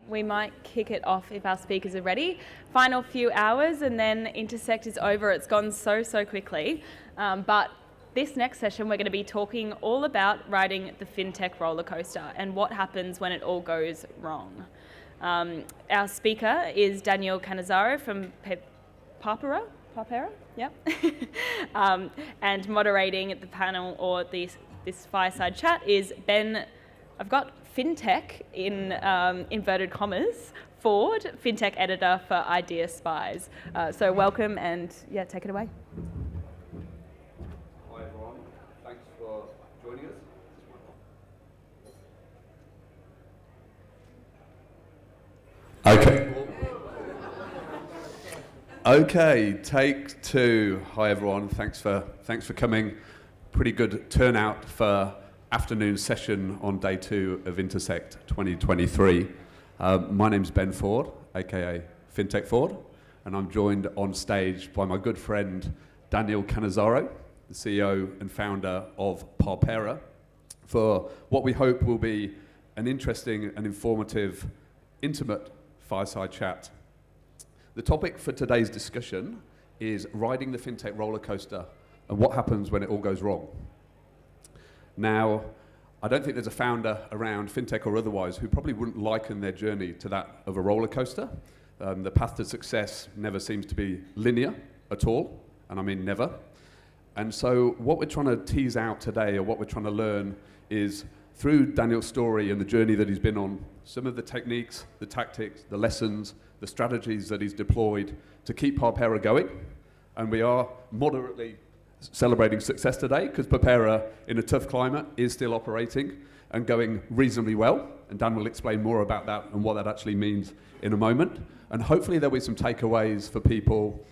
we might kick it off if our speakers are ready. Final few hours and then Intersekt is over. It's gone so quickly. But this next session, we're going to be talking all about riding the FinTech rollercoaster and what happens when it all goes wrong. Our speaker is Daniel Cannizaro from Papera, yep. And moderating the panel or this fireside chat is Ben. I've got FinTech in inverted commas, Ford, FinTech editor for Idea Spies. So welcome and take it away. Hi everyone, thanks for joining us. Okay, take two. Hi everyone, thanks for coming. Pretty good turnout for afternoon session on day 2 of Intersekt 2023. My name's Ben Ford, aka FinTech Ford, and I'm joined on stage by my good friend Daniel Cannizaro, the CEO and founder of Papera, for what we hope will be an interesting and informative, intimate fireside chat. The topic for today's discussion is riding the FinTech rollercoaster and what happens when it all goes wrong. Now, I don't think there's a founder around, FinTech or otherwise, who probably wouldn't liken their journey to that of a roller coaster. The path to success never seems to be linear at all, and I mean never. And so what we're trying to tease out today, or what we're trying to learn, is through Daniel's story and the journey that he's been on, some of the techniques, the tactics, the lessons, the strategies that he's deployed to keep Papera going. And we are moderately celebrating success today because Papera, in a tough climate, is still operating and going reasonably well. And Dan will explain more about that and what that actually means in a moment. And hopefully there'll be some takeaways for people,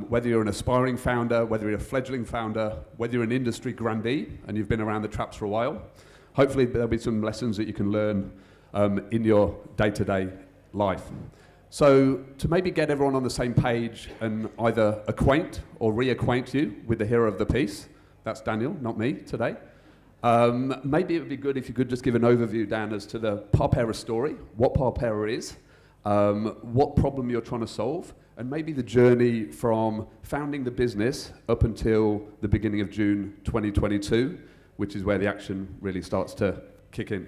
whether you're an aspiring founder, whether you're a fledgling founder, whether you're an industry grandee and you've been around the traps for a while. Hopefully there'll be some lessons that you can learn in your day-to-day life. So to maybe get everyone on the same page and either acquaint or reacquaint you with the hero of the piece, that's Daniel, not me today. Maybe it would be good if you could just give an overview, Dan, as to the Papera story, what Papera is, what problem you're trying to solve, and maybe the journey from founding the business up until the beginning of June 2022, which is where the action really starts to kick in.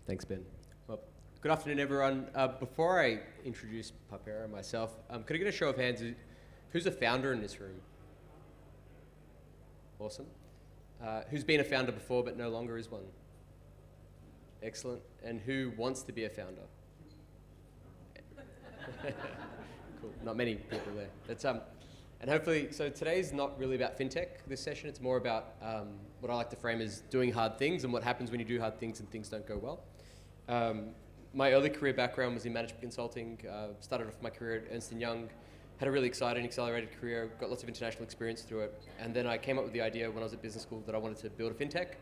Thanks, Ben. Well, good afternoon, everyone. Before I introduce Papera myself, could I get a show of hands? Who's a founder in this room? Awesome. Who's been a founder before but no longer is one? Excellent. And who wants to be a founder? Cool. Not many people there. That's and hopefully, so today's not really about FinTech, this session. It's more about what I like to frame as doing hard things and what happens when you do hard things and things don't go well. My early career background was in management consulting. Started off my career at Ernst & Young, had a really exciting, accelerated career, got lots of international experience through it. And then I came up with the idea when I was at business school that I wanted to build a FinTech.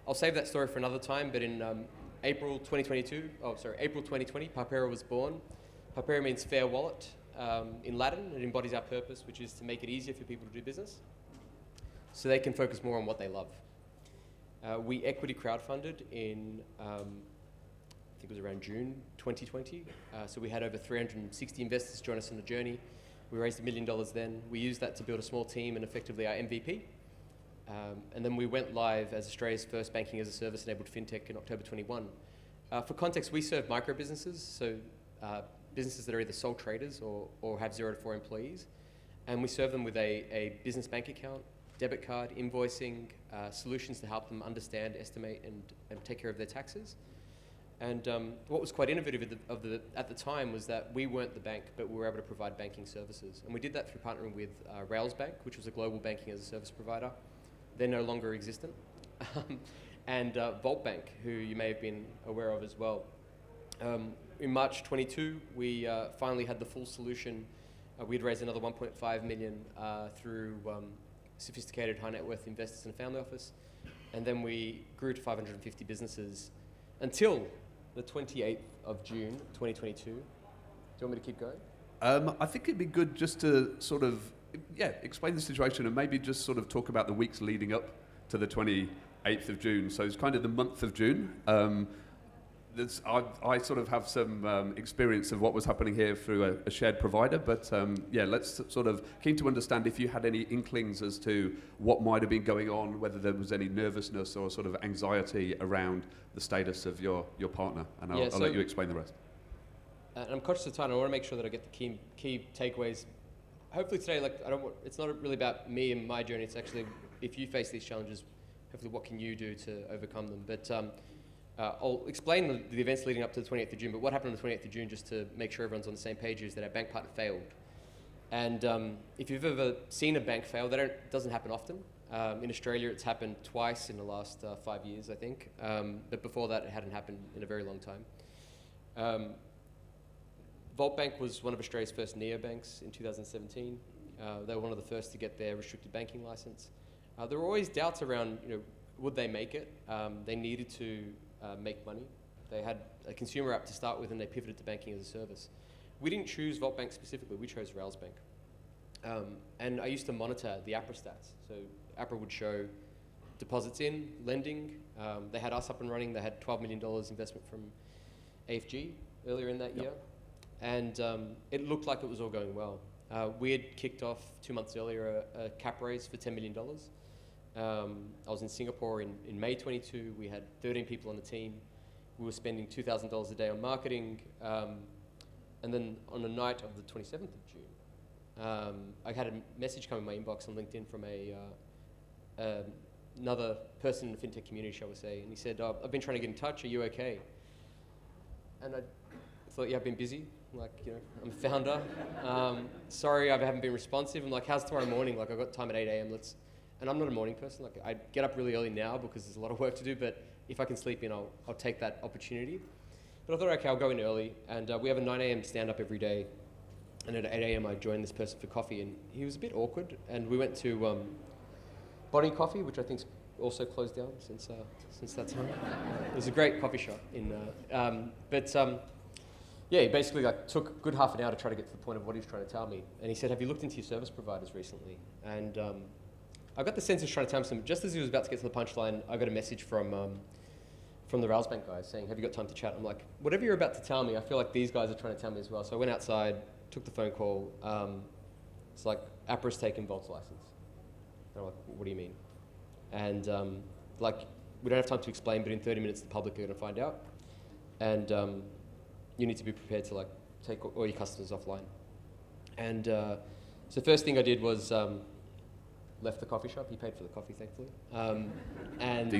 I'll save that story for another time, but in April 2020, Papera was born. Papera means fair wallet. In Latin, it embodies our purpose, which is to make it easier for people to do business so they can focus more on what they love. We equity crowdfunded in, I think it was around June 2020. So we had over 360 investors join us on the journey. We raised $1 million then. We used that to build a small team and effectively our MVP. And then we went live as Australia's first banking as a service enabled FinTech in October 21. For context, we serve micro businesses, so businesses that are either sole traders or have 0 to 4 employees. And we serve them with a business bank account, debit card, invoicing, solutions to help them understand, estimate, and take care of their taxes. And what was quite innovative at the time was that we weren't the bank, but we were able to provide banking services. And we did that through partnering with Rails Bank, which was a global banking as a service provider. They're no longer existent. And Vault Bank, who you may have been aware of as well. In March 22, we finally had the full solution. We'd raised another 1.5 million through sophisticated high net worth investors and a family office. And then we grew to 550 businesses until the 28th of June, 2022. Do you want me to keep going? I think it'd be good just to sort of, explain the situation and maybe just sort of talk about the weeks leading up to the 28th of June. So it's kind of the month of June. I sort of have some experience of what was happening here through a shared provider, but let's sort of keen to understand if you had any inklings as to what might have been going on, whether there was any nervousness or sort of anxiety around the status of your partner, and I'll let you explain the rest. I'm conscious of time. I want to make sure that I get the key takeaways. Hopefully today, it's not really about me and my journey. It's actually, if you face these challenges, hopefully what can you do to overcome them. But I'll explain the events leading up to the 28th of June, but what happened on the 28th of June, just to make sure everyone's on the same page, is that our bank partner failed. And if you've ever seen a bank fail, it doesn't happen often. In Australia, it's happened twice in the last 5 years, I think. But before that, it hadn't happened in a very long time. Vault Bank was one of Australia's first neobanks in 2017. They were one of the first to get their restricted banking license. There were always doubts around, would they make it? They needed to make money. They had a consumer app to start with, and they pivoted to banking as a service. We didn't choose Vault Bank specifically. We chose Rails Bank. And I used to monitor the APRA stats. So APRA would show deposits in, lending. They had us up and running. They had $12 million investment from AFG earlier in that year. And it looked like it was all going well. We had kicked off 2 months earlier a cap raise for $10 million. I was in Singapore in May 22. We had 13 people on the team. We were spending $2,000 a day on marketing. And then on the night of the 27th of June, I had a message come in my inbox on LinkedIn from another person in the FinTech community, shall we say. And he said, I've been trying to get in touch. Are you okay? And I thought, yeah, I've been busy. I'm a founder. Sorry, I haven't been responsive. I'm like, how's tomorrow morning? I've got time at 8 a.m. And I'm not a morning person. I get up really early now because there's a lot of work to do, but if I can sleep in, I'll take that opportunity. But I thought, okay, I'll go in early. And we have a 9 a.m. stand-up every day. And at 8 a.m. I joined this person for coffee, and he was a bit awkward. And we went to Bonnie Coffee, which I think's also closed down since that time. It was a great coffee shop he basically took a good half an hour to try to get to the point of what he was trying to tell me. And he said, have you looked into your service providers recently? And I got the sense he was trying to tell me something. Just as he was about to get to the punchline, I got a message from the Rails Bank guys saying, have you got time to chat? I'm like, whatever you're about to tell me, I feel like these guys are trying to tell me as well. So I went outside, took the phone call. It's like, APRA's taken Vault's license. And I'm like, what do you mean? And we don't have time to explain, but in 30 minutes the public are going to find out. And you need to be prepared to take all your customers offline. And so first thing I did was left the coffee shop. He paid for the coffee, thankfully. And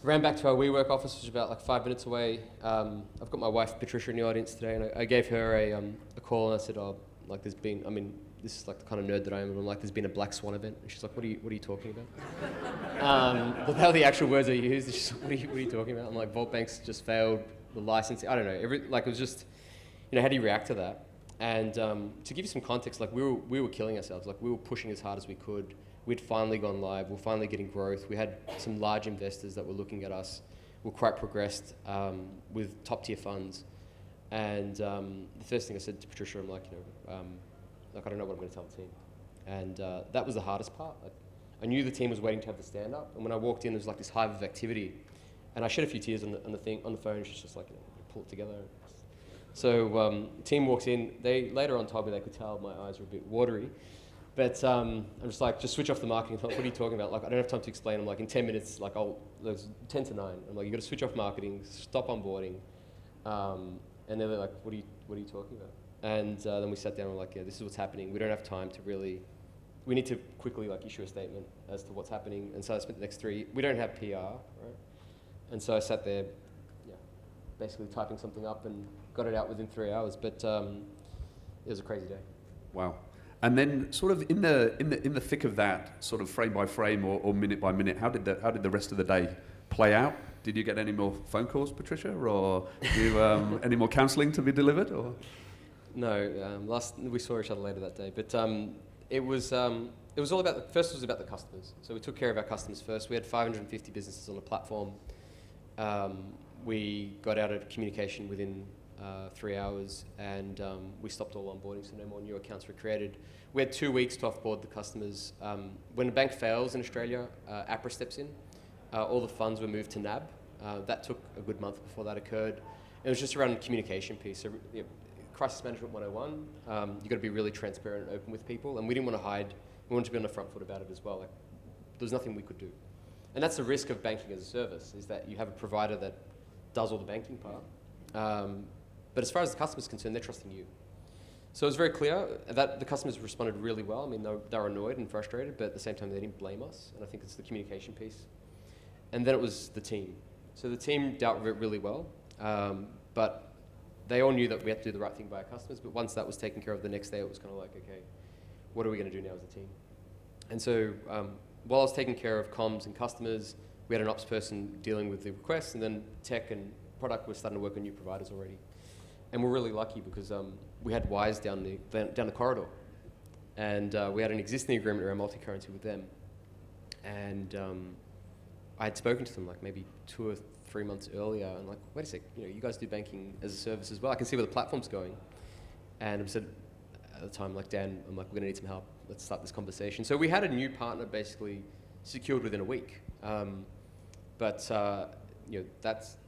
ran back to our WeWork office, which is about 5 minutes away. I've got my wife Patricia in the audience today, and I gave her a call, and I said, this is the kind of nerd that I am, and I'm like, there's been a black swan event. And she's like, what are you talking about? But that were the actual words I used. And she's like, what are you talking about? I'm like, Vault Bank's just failed the licensing. I don't know. It was just, how do you react to that? And to give you some context, we were killing ourselves. We were pushing as hard as we could. We'd finally gone live. We're finally getting growth. We had some large investors that were looking at us. We're quite progressed with top tier funds. And the first thing I said to Patricia, I'm like, I don't know what I'm going to tell the team. And that was the hardest part. I knew the team was waiting to have the stand up. And when I walked in, there was this hive of activity. And I shed a few tears on the phone. She's just pull it together. So team walks in. They later on told me they could tell my eyes were a bit watery. But I'm just switch off the marketing. I'm like, what are you talking about? I don't have time to explain. I'm like, in 10 minutes, there's 10 to 9. I'm like, you got to switch off marketing, stop onboarding. And they're like, what are you talking about? And then we sat down and we're like, yeah, this is what's happening. We don't have time to we need to quickly issue a statement as to what's happening. And so I spent the next we don't have PR, right? And so I sat there, basically typing something up and got it out within 3 hours. But it was a crazy day. Wow. And then, sort of in the thick of that, sort of frame by frame or minute by minute, how did the rest of the day play out? Did you get any more phone calls, Patricia, or any more counselling to be delivered? Or no, we saw each other later that day. But it was all about first. It was about the customers. So we took care of our customers first. We had 550 businesses on the platform. We got out of communication within 3 hours, and we stopped all onboarding, so no more new accounts were created. We had 2 weeks to offboard the customers. When a bank fails in Australia, APRA steps in. All the funds were moved to NAB, That took a good month before that occurred. It was just around the communication piece. So, crisis management 101, you've got to be really transparent and open with people, and we didn't want to hide. We wanted to be on the front foot about it as well. Like, there was nothing we could do. And that's the risk of banking as a service, is that you have a provider that does all the banking part. But as far as the customer's concerned, they're trusting you. So it was very clear that the customers responded really well. I mean, they were annoyed and frustrated, but at the same time, they didn't blame us. And I think it's the communication piece. And then it was the team. So the team dealt with it really well, but they all knew that we had to do the right thing by our customers. But once that was taken care of, the next day it was kind of like, okay, what are we going to do now as a team? And so while I was taking care of comms and customers, we had an ops person dealing with the requests, and then tech and product were starting to work on new providers already. And we're really lucky because we had Wise down the corridor, and we had an existing agreement around multi-currency with them. And I had spoken to them like maybe 2 or 3 months earlier, and like, wait a sec, you guys do banking as a service as well. I can see where the platform's going. And I said at the time, like, Dan, I'm like, we're gonna need some help. Let's start this conversation. So we had a new partner basically secured within a week.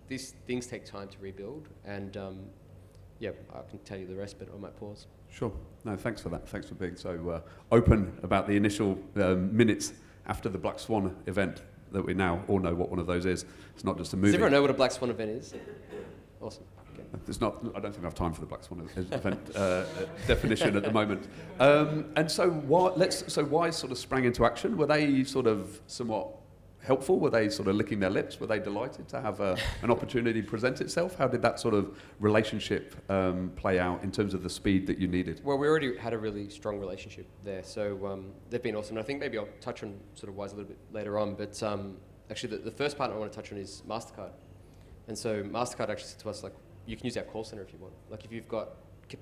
These things take time to rebuild, and I can tell you the rest, but I might pause. Sure. No, thanks for that. Thanks for being so open about the initial minutes after the Black Swan event, that we now all know what one of those is. It's not just a movie. Does everyone know what a Black Swan event is? Awesome. Okay. There's not. I don't think I have time for the Black Swan event definition at the moment. And so, Wise sort of sprang into action. Were they sort of somewhat helpful? Were they sort of licking their lips? Were they delighted to have an opportunity present itself? How did that sort of relationship play out in terms of the speed that you needed? Well, we already had a really strong relationship there, so they've been awesome. And I think maybe I'll touch on sort of Wise a little bit later on, but actually the first partner I want to touch on is MasterCard. And so MasterCard actually said to us, like, you can use our call center if you want. Like,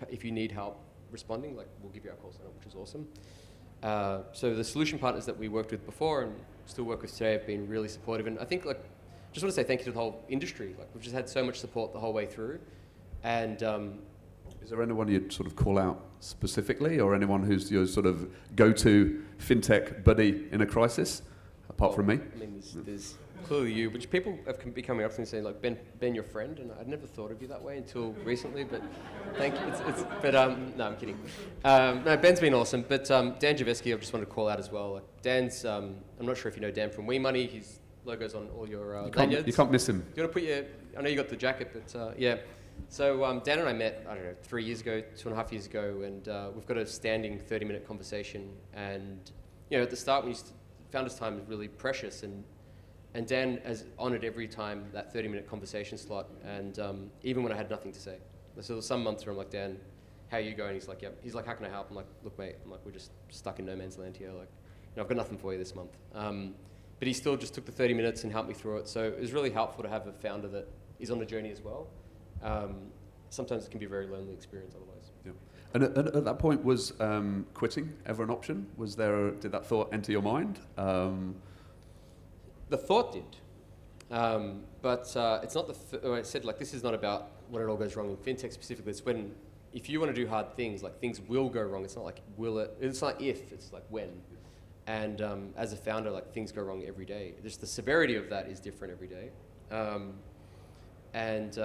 if you need help responding, like, we'll give you our call center, which is awesome. So the solution partners that we worked with before and still work with today have been really supportive. And I think, like, just want to say thank you to the whole industry. Like, we've just had so much support the whole way through. And is there anyone you'd sort of call out specifically, or anyone who's your sort of go-to fintech buddy in a crisis, apart from me? I mean, there's clearly you, which people have been coming up to me saying, like, Ben, your friend, and I'd never thought of you that way until recently, but thank you. No, I'm kidding. No, Ben's been awesome, but Dan Javeski, I just wanted to call out as well. Like, Dan's, I'm not sure if you know Dan from WeMoney. His logo's on all your lanyards. You can't miss him. Do you want to put I know you got the jacket, but yeah. So Dan and I met, I don't know, 3 years ago, 2.5 years ago, and we've got a standing 30-minute conversation. And, at the start, when founder's time is really precious, and Dan has honoured every time that 30-minute conversation slot, and even when I had nothing to say. So there's some months where I'm like, Dan, how are you going? He's like, yeah. He's like, how can I help? I'm like, look, mate. I'm like, we're just stuck in no man's land here. Like, I've got nothing for you this month. But he still just took the 30 minutes and helped me through it. So it was really helpful to have a founder that is on the journey as well. Sometimes it can be a very lonely experience otherwise. Yeah. And at that point, was quitting ever an option? Did that thought enter your mind? The thought did, but it's not I said, like, this is not about when it all goes wrong in fintech specifically. It's if you want to do hard things, like, things will go wrong. It's not like will it. It's not if. It's like when. And as a founder, like, things go wrong every day. Just the severity of that is different every day. And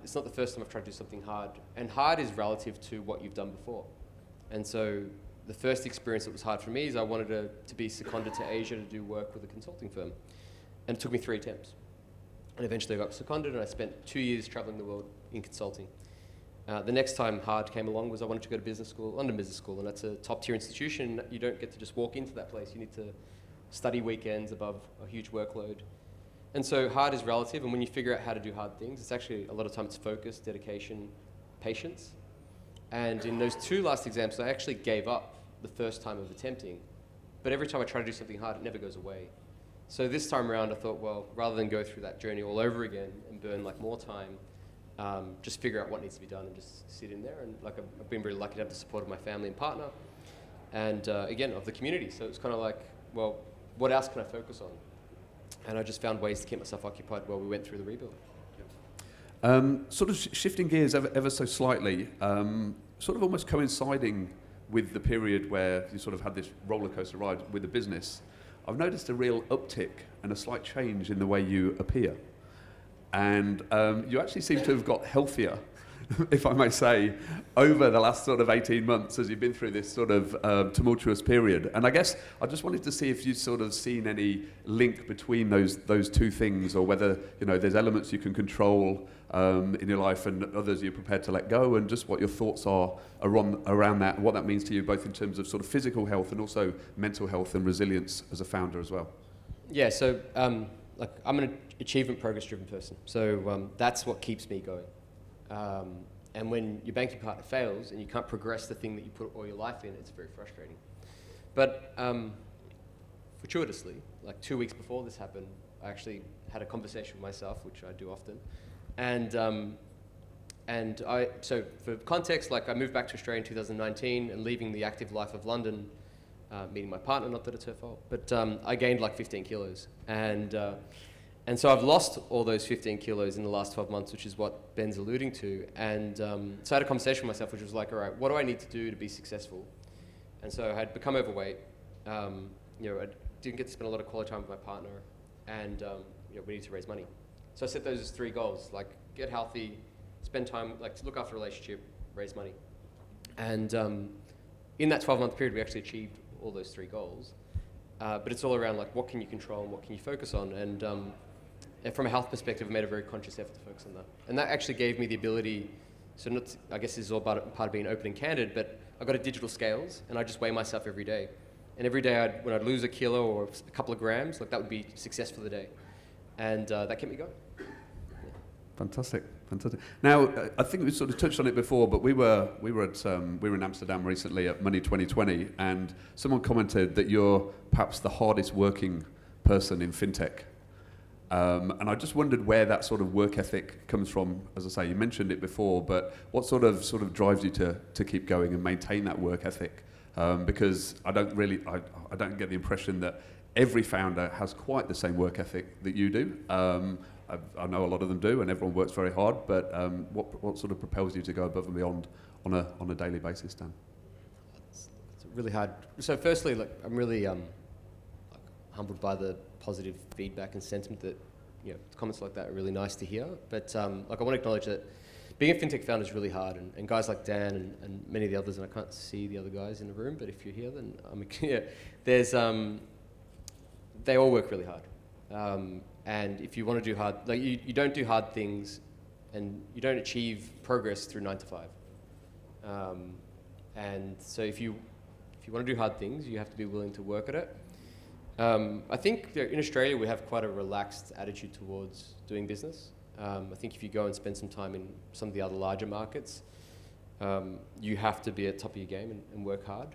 it's not the first time I've tried to do something hard. And hard is relative to what you've done before. And so the first experience that was hard for me is I wanted to be seconded to Asia to do work with a consulting firm. And it took me 3 attempts. And eventually I got seconded, and I spent 2 years traveling the world in consulting. The next time hard came along was I wanted to go to business school, London Business School, and that's a top-tier institution. You don't get to just walk into that place. You need to study weekends above a huge workload. And so hard is relative, and when you figure out how to do hard things, it's actually, a lot of time it's focus, dedication, patience. And in those 2 last exams, I actually gave up the first time of attempting. But every time I try to do something hard, it never goes away. So this time around, I thought, well, rather than go through that journey all over again and burn, like, more time, just figure out what needs to be done and just sit in there. And, like, I've been very lucky to have the support of my family and partner, and again, of the community. So it's kind of like, well, what else can I focus on? And I just found ways to keep myself occupied while we went through the rebuild. Sort of shifting gears ever so slightly, sort of almost coinciding with the period where you sort of had this roller coaster ride with the business, I've noticed a real uptick and a slight change in the way you appear. and you actually seem to have got healthier, if I may say, over the last sort of 18 months as you've been through this sort of tumultuous period. And I guess I just wanted to see if you've sort of seen any link between those two things, or whether, you know, there's elements you can control in your life and others you're prepared to let go, and just what your thoughts are around that, and what that means to you, both in terms of sort of physical health and also mental health and resilience as a founder as well. Yeah, so like I'm an achievement progress-driven person, so that's what keeps me going. And when your banking partner fails and you can't progress the thing that you put all your life in, it's very frustrating. But fortuitously, like 2 weeks before this happened, I actually had a conversation with myself, which I do often. And so for context, like I moved back to Australia in 2019 and leaving the active life of London, meeting my partner, not that it's her fault, but I gained like 15 kilos. And so I've lost all those 15 kilos in the last 12 months, which is what Ben's alluding to. And so I had a conversation with myself, which was like, all right, what do I need to do to be successful? And so I had become overweight. You know, I didn't get to spend a lot of quality time with my partner, and you know, we need to raise money. So I set those as 3 goals, like get healthy, spend time, like to look after a relationship, raise money. And in that 12-month period, we actually achieved all those 3 goals. But it's all around like what can you control and what can you focus on. And from a health perspective, I made a very conscious effort to focus on that. And that actually gave me the ability, so not, I guess this is all part of being open and candid, but I got a digital scales and I just weigh myself every day. And every day when I'd lose a kilo or a couple of grams, like that would be success for the day. And that kept me going. Fantastic. Now, I think we sort of touched on it before, but we were in Amsterdam recently at Money 2020, and someone commented that you're perhaps the hardest working person in FinTech. And I just wondered where that sort of work ethic comes from. As I say, you mentioned it before, but what sort of drives you to keep going and maintain that work ethic? Because I don't get the impression that every founder has quite the same work ethic that you do. I know a lot of them do, and everyone works very hard. But what sort of propels you to go above and beyond on a daily basis, Dan? It's really hard. So firstly, like I'm really humbled by the positive feedback and sentiment that, you know, comments like that are really nice to hear. But like I want to acknowledge that being a FinTech founder is really hard, and guys like Dan and many of the others, and I can't see the other guys in the room, but if you're here, then there's they all work really hard. And if you want to do hard, like you don't do hard things, and you don't achieve progress through 9 to 5. And so if you want to do hard things, you have to be willing to work at it. I think in Australia we have quite a relaxed attitude towards doing business. I think if you go and spend some time in some of the other larger markets, you have to be at the top of your game and work hard.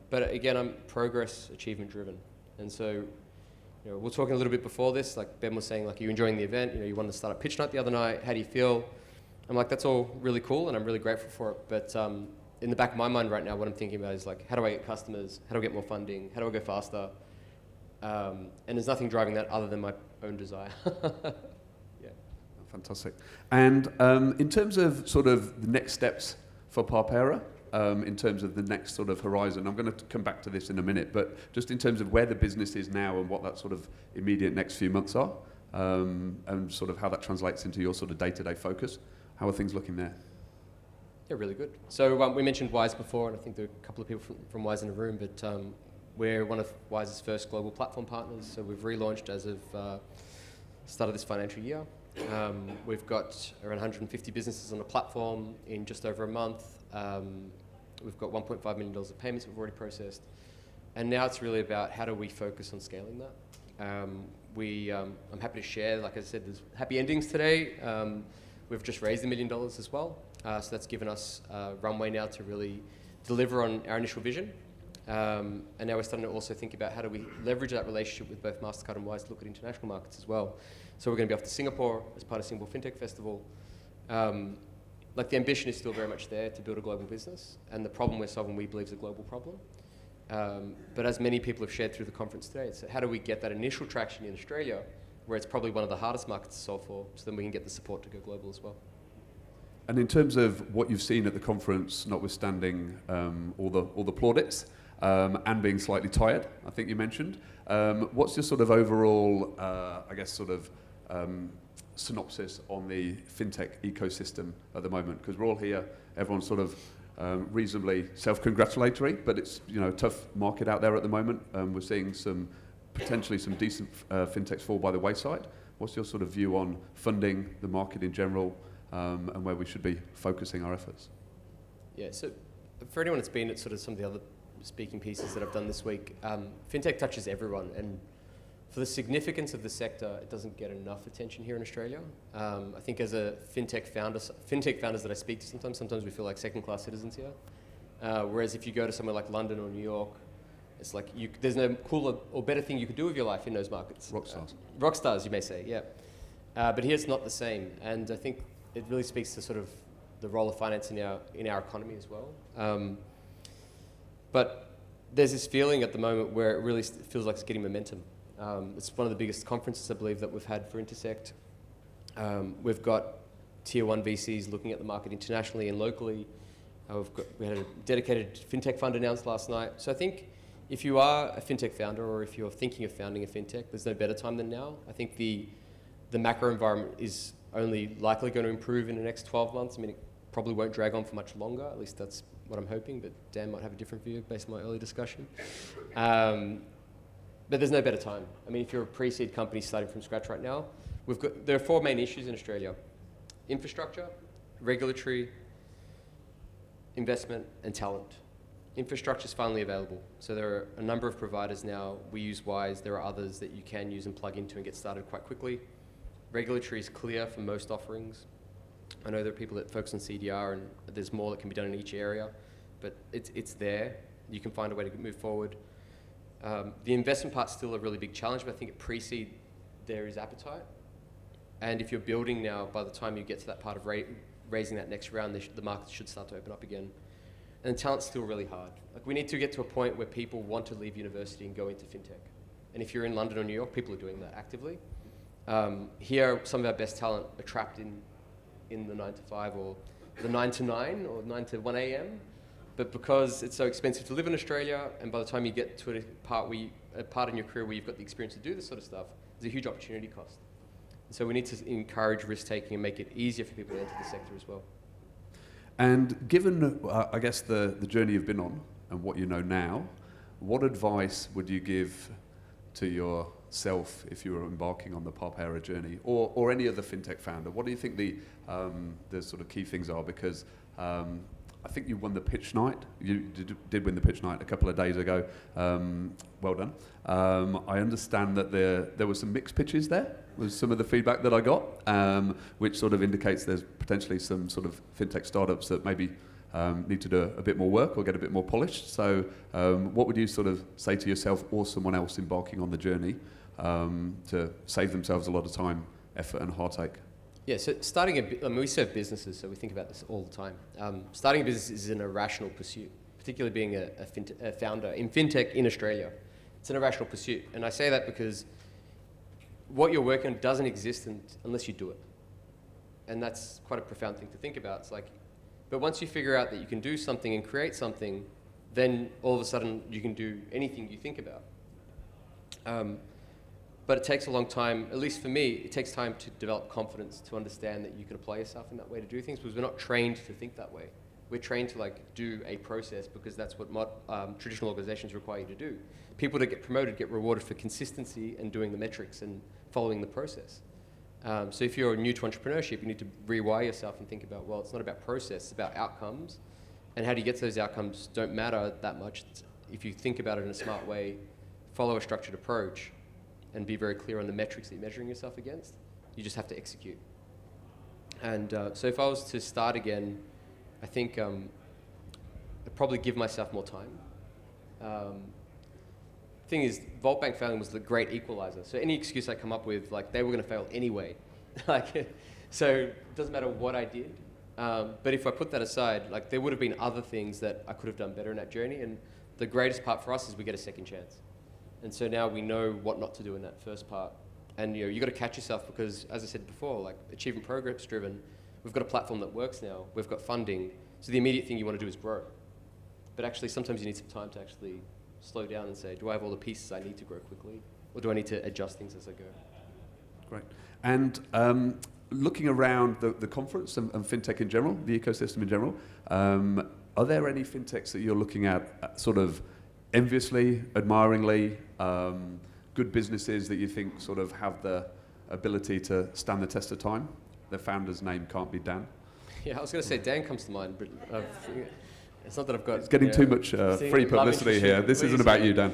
But again, I'm progress achievement driven, and so. You know, we're talking a little bit before this, like Ben was saying, like, are you enjoying the event? You know, you wanted to start a pitch night the other night. How do you feel? I'm like, that's all really cool, and I'm really grateful for it. But in the back of my mind right now, what I'm thinking about is like, how do I get customers? How do I get more funding? How do I go faster? And there's nothing driving that other than my own desire. Yeah. Fantastic. And in terms of sort of the next steps for Parpera, in terms of the next sort of horizon. I'm going to come back to this in a minute, but just in terms of where the business is now and what that sort of immediate next few months are, and sort of how that translates into your sort of day-to-day focus. How are things looking there? Yeah, really good. So we mentioned Wise before, and I think there are a couple of people from Wise in the room, but we're one of Wise's first global platform partners. So we've relaunched as of start of this financial year. We've got around 150 businesses on the platform in just over a month. We've got $1.5 million of payments we've already processed. And now it's really about how do we focus on scaling that. I'm happy to share, like I said, there's happy endings today. We've just raised $1 million as well. So that's given us runway now to really deliver on our initial vision. And now we're starting to also think about how do we leverage that relationship with both MasterCard and Wise to look at international markets as well. So we're going to be off to Singapore as part of Singapore FinTech Festival. Like the ambition is still very much there to build a global business, and the problem we're solving, we believe, is a global problem. But as many people have shared through the conference today, it's how do we get that initial traction in Australia, where it's probably one of the hardest markets to solve for, so then we can get the support to go global as well. And in terms of what you've seen at the conference, notwithstanding all the plaudits and being slightly tired, I think you mentioned, what's your sort of overall, synopsis on the fintech ecosystem at the moment? Because we're all here, everyone's sort of reasonably self-congratulatory, but it's a tough market out there at the moment. We're seeing potentially some decent fintechs fall by the wayside. What's your sort of view on funding, the market in general, and where we should be focusing our efforts? Yeah, so for anyone that's been at sort of some of the other speaking pieces that I've done this week, fintech touches everyone, and for the significance of the sector, it doesn't get enough attention here in Australia. I think as a fintech founders that I speak to sometimes we feel like second-class citizens here. Whereas if you go to somewhere like London or New York, it's like there's no cooler or better thing you could do with your life in those markets. Rock stars. Rock stars, you may say, yeah. But here it's not the same, and I think it really speaks to sort of the role of finance in our economy as well. But there's this feeling at the moment where it really feels like it's getting momentum. It's one of the biggest conferences, I believe, that we've had for Intersekt. We've got tier 1 VCs looking at the market internationally and locally. We had a dedicated fintech fund announced last night. So I think if you are a fintech founder or if you're thinking of founding a fintech, there's no better time than now. I think the macro environment is only likely going to improve in the next 12 months. I mean, it probably won't drag on for much longer. At least that's what I'm hoping, but Dan might have a different view based on my early discussion. But there's no better time. I mean, if you're a pre-seed company starting from scratch right now, there are 4 main issues in Australia: infrastructure, regulatory, investment, and talent. Infrastructure is finally available. So there are a number of providers now. We use Wise. There are others that you can use and plug into and get started quite quickly. Regulatory is clear for most offerings. I know there are people that focus on CDR, and there's more that can be done in each area, but it's there. You can find a way to move forward. The investment part's still a really big challenge, but I think at pre-seed there is appetite. And if you're building now, by the time you get to that part of raising that next round, the market should start to open up again. And talent's still really hard. Like, we need to get to a point where people want to leave university and go into fintech. And if you're in London or New York, people are doing that actively. Here, some of our best talent are trapped in the 9 to 5 or the 9 to 9 or 9 to 1 a.m. But because it's so expensive to live in Australia, and by the time you get to a part in your career where you've got the experience to do this sort of stuff, there's a huge opportunity cost. So we need to encourage risk-taking and make it easier for people to enter the sector as well. And given, I guess, the journey you've been on and what you know now, what advice would you give to yourself if you were embarking on the Parpera journey, or any other fintech founder? What do you think the sort of key things are? Because I think you won the pitch night. You did win the pitch night a couple of days ago. Well done. I understand that there were some mixed pitches there, was some of the feedback that I got, which sort of indicates there's potentially some sort of fintech startups that maybe need to do a bit more work or get a bit more polished. So what would you sort of say to yourself or someone else embarking on the journey to save themselves a lot of time, effort and heartache? Yeah, so we serve businesses, so we think about this all the time. Starting a business is an irrational pursuit, particularly being a founder in fintech in Australia. It's an irrational pursuit, and I say that because what you're working on doesn't exist unless you do it. And that's quite a profound thing to think about. It's like, but once you figure out that you can do something and create something, then all of a sudden you can do anything you think about. But it takes a long time, at least for me, it takes time to develop confidence, to understand that you can apply yourself in that way to do things, because we're not trained to think that way. We're trained to do a process because that's what traditional organizations require you to do. People that get promoted get rewarded for consistency and doing the metrics and following the process. So if you're new to entrepreneurship, you need to rewire yourself and think about, well, it's not about process, it's about outcomes. And how do you get to those outcomes don't matter that much. If you think about it in a smart way, follow a structured approach, and be very clear on the metrics that you're measuring yourself against, you just have to execute. And so if I was to start again, I think I'd probably give myself more time. Thing is, vault bank failing was the great equalizer. So any excuse I come up with, they were going to fail anyway. So it doesn't matter what I did. But if I put that aside, there would have been other things that I could have done better in that journey. And the greatest part for us is we get a second chance. And so now we know what not to do in that first part. And you got to catch yourself because, as I said before, achievement progress driven, we've got a platform that works now. We've got funding. So the immediate thing you want to do is grow. But actually, sometimes you need some time to actually slow down and say, do I have all the pieces I need to grow quickly? Or do I need to adjust things as I go? Great. And looking around the conference and FinTech in general, the ecosystem in general, are there any FinTechs that you're looking at sort of enviously, admiringly, good businesses that you think sort of have the ability to stand the test of time? The founder's name can't be Dan. Yeah, I was going to say Dan comes to mind, but it's not that I've got... It's getting too much free publicity here. This isn't about you, Dan.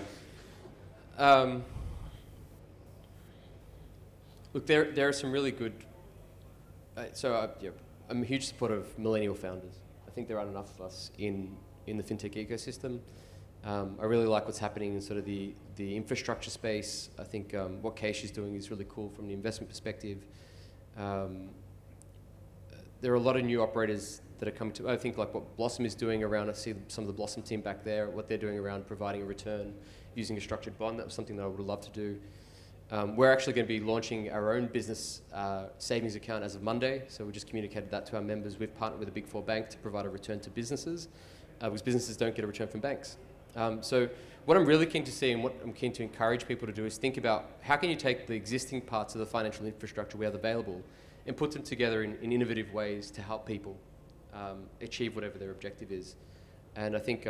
Look, there are some really good... I'm a huge supporter of millennial founders. I think there aren't enough of us in the FinTech ecosystem. I really like what's happening in sort of the infrastructure space. I think what Keish is doing is really cool from the investment perspective. There are a lot of new operators that are coming to, I think like what Blossom is doing around, I see some of the Blossom team back there, what they're doing around providing a return using a structured bond. That was something that I would love to do. We're actually going to be launching our own business savings account as of Monday. So we just communicated that to our members. We've partnered with a Big Four bank to provide a return to businesses because businesses don't get a return from banks. So what I'm really keen to see and what I'm keen to encourage people to do is think about how can you take the existing parts of the financial infrastructure we have available and put them together in innovative ways to help people achieve whatever their objective is. And I think,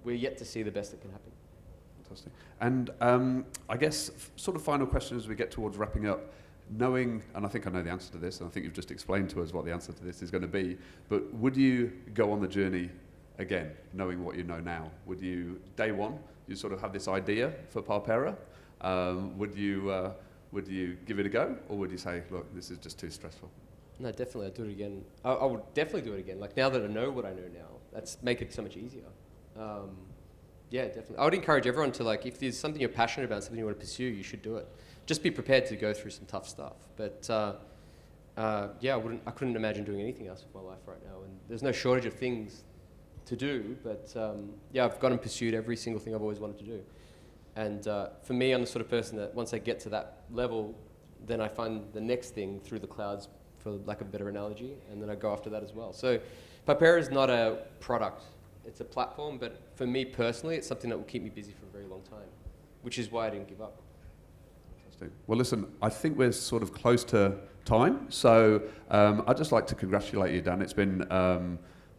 we're yet to see the best that can happen. Fantastic. And I guess sort of final question as we get towards wrapping up, knowing, and I think I know the answer to this, and I think you've just explained to us what the answer to this is going to be, but would you go on the journey again, knowing what you know now? Would you, day one, you sort of have this idea for Parpera? Would you give it a go, or would you say, look, this is just too stressful? No, definitely, I'd do it again. I would definitely do it again. Like now that I know what I know now, that's make it so much easier. Yeah, definitely. I would encourage everyone to like, if there's something you're passionate about, something you want to pursue, you should do it. Just be prepared to go through some tough stuff. But I couldn't imagine doing anything else with my life right now. And there's no shortage of things to do, but I've gone and pursued every single thing I've always wanted to do. And for me, I'm the sort of person that once I get to that level, then I find the next thing through the clouds, for lack of a better analogy, and then I go after that as well. So Parpera is not a product, it's a platform, but for me personally, it's something that will keep me busy for a very long time, which is why I didn't give up. Fantastic. Well, listen, I think we're sort of close to time, so I'd just like to congratulate you, Dan. It's been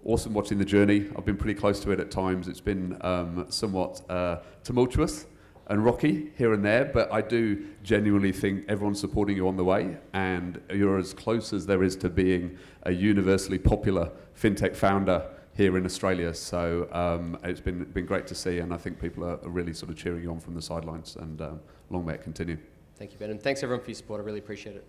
awesome watching the journey. I've been pretty close to it at times. It's been somewhat tumultuous and rocky here and there, but I do genuinely think everyone's supporting you on the way, and you're as close as there is to being a universally popular FinTech founder here in Australia. So it's been great to see, and I think people are really sort of cheering you on from the sidelines, and long may it continue. Thank you, Ben, and thanks everyone for your support. I really appreciate it.